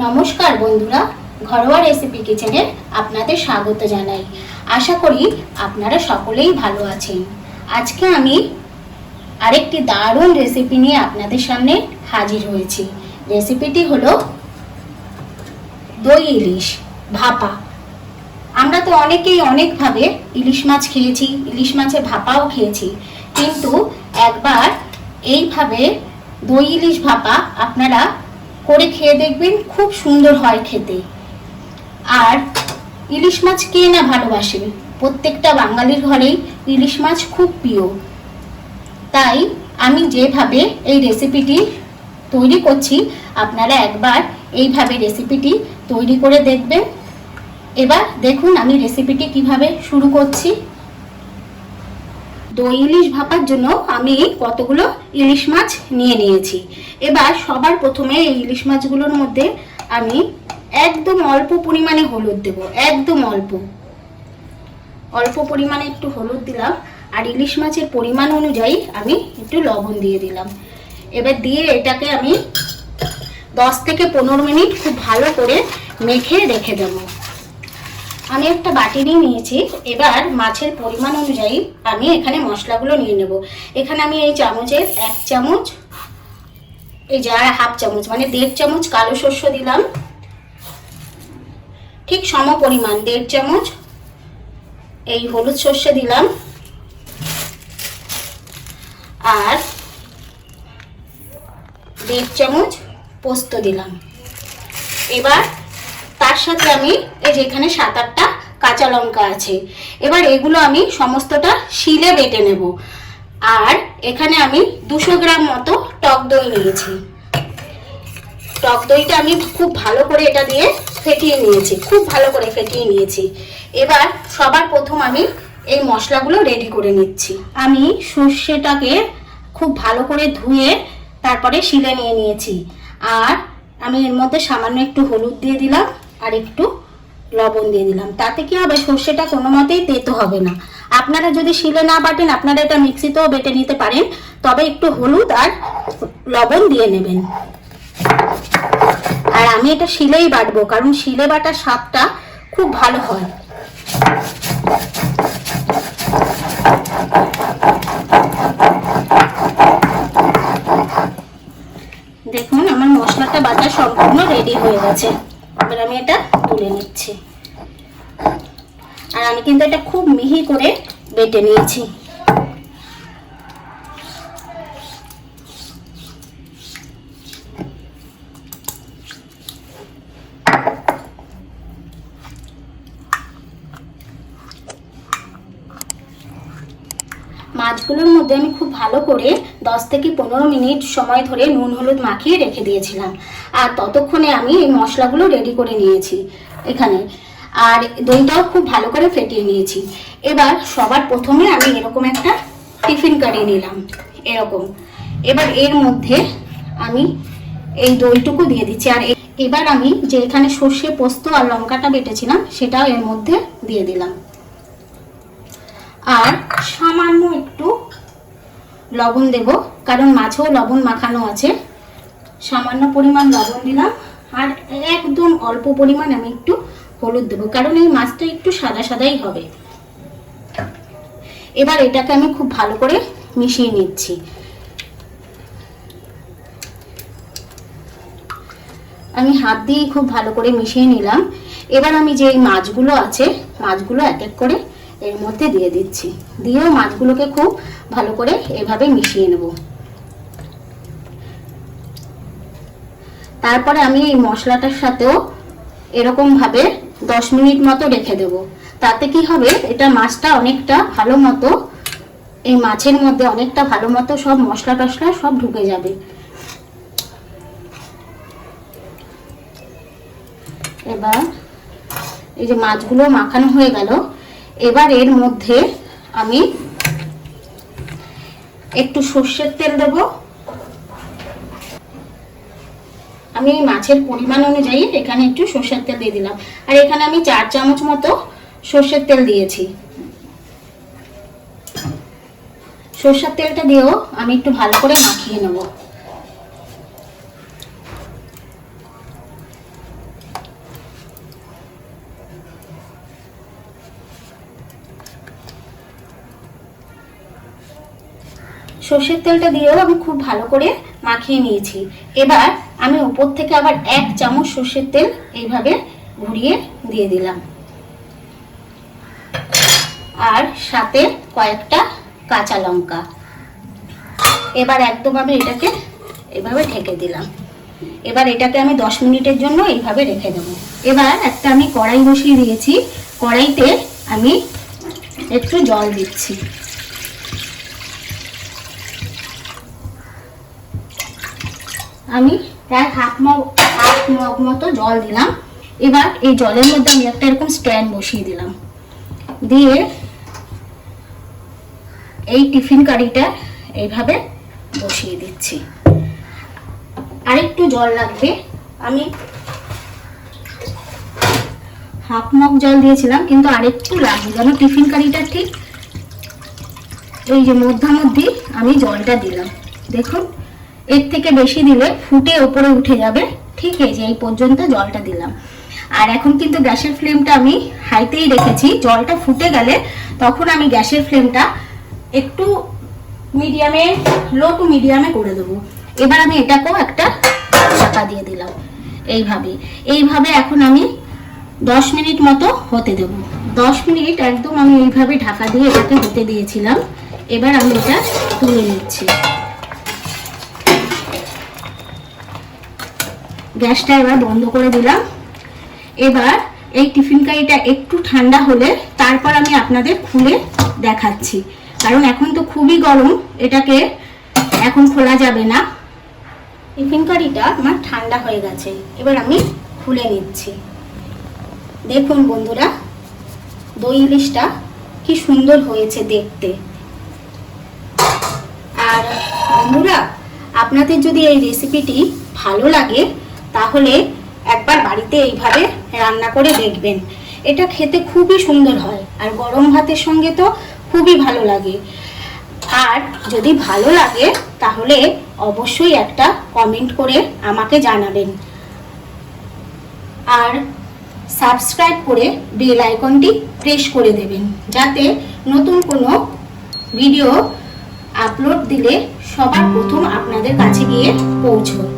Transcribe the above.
নমস্কার বন্ধুরা, ঘরোয়া রেসিপি কিচেনে আপনাদের স্বাগত জানাই। আশা করি আপনারা সকলেই ভালো আছেন। আজকে আমি আরেকটি দারুণ রেসিপি নিয়ে আপনাদের সামনে হাজির হয়েছি। রেসিপিটি হলো দই ইলিশ ভাপা। আমরা তো অনেকেই অনেকভাবে ইলিশ মাছ খেয়েছি, ইলিশ মাছের ভাপাও খেয়েছি, কিন্তু একবার এইভাবে দই ইলিশ ভাপা আপনারা করে খেয়ে দেখবেন, খুব সুন্দর হয় খেতে। আর ইলিশ মাছ কে না ভালোবাসে, প্রত্যেকটা বাঙালির ঘরেই ইলিশ মাছ খুব প্রিয়। তাই আমি যেভাবে এই রেসিপিটি তৈরি করছি, আপনারা একবার এইভাবে রেসিপিটি তৈরি করে দেখবেন। এবার দেখুন আমি রেসিপিটি কিভাবে শুরু করছি। দই ইলিশ ভাপার জন্য আমি কতগুলো ইলিশ মাছ নিয়ে নিয়েছি। এবার সবার প্রথমে এই ইলিশ মাছগুলোর মধ্যে আমি একদম অল্প পরিমাণে হলুদ দেব, একদম অল্প পরিমাণে একটু হলুদ দিলাম। আর ইলিশ মাছের পরিমাণ অনুযায়ী আমি একটু লবণ দিয়ে দিলাম। এবার দিয়ে এটাকে আমি 10 থেকে 15 মিনিট খুব ভালো করে মেখে রেখে দেবো। আমি একটা বাটি নিয়ে নিয়েছি। এবার মাছের পরিমাণ অনুযায়ী আমি এখানে মশলাগুলো নিয়ে নেব। এখানে আমি এই চামচের 1 চামচ, এই যা হাফ চামচ মানে 1.5 চামচ কালো সর্ষ দিলাম, ঠিক সম পরিমাণ 1.5 চামচ এই হলুদ সর্ষে দিলাম, আর 1.5 চামচ পোস্ত দিলাম। এবার তার সাথে আমি এই যে এখানে 7-8টা কাঁচা লঙ্কা আছে। এবার এগুলো আমি সমস্তটা শিলে বেটে নেব। আর এখানে আমি 200 গ্রাম মতো টক দই নিয়েছি। টক দইটা আমি খুব ভালো করে এটা দিয়ে ফেটিয়ে নিয়েছি, খুব ভালো করে ফেটিয়ে নিয়েছি। এবার সবার প্রথম আমি এই মশলাগুলো রেডি করে নিচ্ছি। আমি সর্ষেটাকে খুব ভালো করে ধুয়ে তারপরে শিলে নিয়ে নিয়েছি। আর আমি এর মধ্যে সামান্য একটু হলুদ দিয়ে দিলাম আর একটু লবণ দিয়ে দিলাম। তাতে কি হবে, সর্ষেটা কোনো মতেই তেতো হবে না। আপনারা যদি শিলে না বাটেন, আপনারা এটা মিক্সিতেও বেটে নিতে পারেন, তবে একটু হলুদ আর লবণ দিয়ে নেবেন। আর আমি এটা শিলেই বাটবো, কারণ শিলে বাটার স্বাদটা খুব ভালো হয়। দেখুন আমার মশলাটা বাটা সম্পূর্ণ রেডি হয়ে গেছে। এবার আমি এটা তুলে নিচ্ছি। আর আমি কিন্তু এটা খুব মিহি করে বেটে নিয়েছি। মাছগুলোর মধ্যে আমি খুব ভালো করে 10 থেকে 15 মিনিট সময় ধরে নুন হলুদ মাখিয়ে রেখে দিয়েছিলাম। আর ততক্ষণে আমি এই মশলাগুলো রেডি করে নিয়েছি এখানে। আর দইটাও খুব ভালো করে ফেটিয়ে নিয়েছি। এবার সবার প্রথমে আমি এরকম একটা টিফিন কারি নিলাম, এরকম। এবার এর মধ্যে আমি এই দইটুকু দিয়ে দিচ্ছি। আর এবার আমি যে এখানে সর্ষে পোস্ত আর লঙ্কাটা বেটেছিলাম সেটাও এর মধ্যে দিয়ে দিলাম। আর সামান্য একটু লবণ দেব, কারণ মাছেও লবণ মাখানো আছে। সামান্য পরিমাণ লবণ দিলাম। আর একদম অল্প পরিমাণ আমি একটু হলুদ দেব, কারণ এই মাছটা একটু সাদা সাদাই হবে। এবার এটাকে আমি খুব ভালো করে মিশিয়ে নিচ্ছি। আমি হাত দিয়ে খুব ভালো করে মিশিয়ে নিলাম। এবার আমি যে এই মাছগুলো আছে, মাছগুলো এক এক করে এর মধ্যে দিয়ে দিচ্ছি। দিয়েও মাছগুলোকে খুব ভালো করে এভাবে মিশিয়ে নেব। তারপরে আমি এই মশলাটার সাথেও এরকম ভাবে 10 মিনিট মতো রেখে দেব। তাতে কি হবে, এটা মাছটা অনেকটা ভালো মতো, এই মাছের মধ্যে অনেকটা ভালো মতো সব মশলা টশলা সব ঢুকে যাবে। এবার এই যে মাছগুলো মাখানো হয়ে গেল। এবার এর মধ্যে আমি একটু সর্ষের তেল দেব। আমি মাছের পরিমাণ অনুযায়ী এখানে একটু সর্ষের তেল দিয়ে দিলাম। আর এখানে আমি 4 চামচ মতো সর্ষের তেল দিয়েছি। সর্ষের তেলটা দিয়েও আমি একটু ভালো করে মাখিয়ে নেব। সর্ষের তেলটা দিয়েও আমি খুব ভালো করে মাখিয়ে নিয়েছি। এবার আমি উপর থেকে আবার 1 চামচ সর্ষের তেল এইভাবে ঘুরিয়ে দিয়ে দিলাম, আর সাথে কয়েকটা কাঁচা লঙ্কা। এবার একদম আমি এটাকে এভাবে ঢেকে দিলাম। এবার এটাকে আমি 10 মিনিটের জন্য এইভাবে রেখে দেবো। এবার একটা আমি কড়াই বসিয়ে দিয়েছি, কড়াইতে আমি একটু জল দিচ্ছি। আমি প্রায় হাফ মগ মতো জল দিলাম। এবার এই জলের মধ্যে আমি একটা এরকম স্ট্যান্ড বসিয়ে দিলাম, দিয়ে এই টিফিন কারিটা এইভাবে বসিয়ে দিচ্ছি। আরেকটু জল লাগবে, আমি হাফ মগ জল দিয়েছিলাম, কিন্তু আরেকটু লাগবে যেন টিফিন কারিটা ঠিক এই যে মধ্যে আমি জলটা দিলাম। দেখুন, এর থেকে বেশি দিলে ফুটে ওপরে উঠে যাবে। ঠিক এই যে এই পর্যন্ত জলটা দিলাম। আর এখন কিন্তু গ্যাসের ফ্লেমটা আমি হাইতেই রেখেছি। জলটা ফুটে গেলে তখন আমি গ্যাসের ফ্লেমটা একটু মিডিয়ামে, লো টু মিডিয়ামে করে দেবো। এবার আমি এটাকেও একটা ঢাকা দিয়ে দিলাম। এইভাবে এখন আমি 10 মিনিট মতো হতে দেব। 10 মিনিট একদম আমি এইভাবে ঢাকা দিয়ে এটাকে হতে দিয়েছিলাম। এবার আমি এটা তুলে নিচ্ছি। গ্যাসটা এবার বন্ধ করে দিলাম। এবার এই টিফিন কারিটা একটু ঠান্ডা হলে তারপর আমি আপনাদের খুলে দেখাচ্ছি, কারণ এখন তো খুবই গরম, এটাকে এখন খোলা যাবে না। টিফিন কারিটা আমার ঠান্ডা হয়ে গেছে, এবার আমি খুলে নিচ্ছি। দেখুন বন্ধুরা, দই ইলিশটা কি সুন্দর হয়েছে দেখতে। আর বন্ধুরা, আপনাদের যদি এই রেসিপিটি ভালো লাগে তাহলে একবার বাড়িতে এইভাবে রান্না করে দেখবেন। এটা খেতে খুবই সুন্দর হয়, আর গরম ভাতের সঙ্গে তো খুবই ভালো লাগে। আর যদি ভালো লাগে তাহলে অবশ্যই একটা কমেন্ট করে আমাকে জানাবেন, আর সাবস্ক্রাইব করে বেল আইকনটি প্রেস করে দেবেন, যাতে নতুন কোনো ভিডিও আপলোড দিলে সবার প্রথম আপনাদের কাছে গিয়ে পৌঁছয়।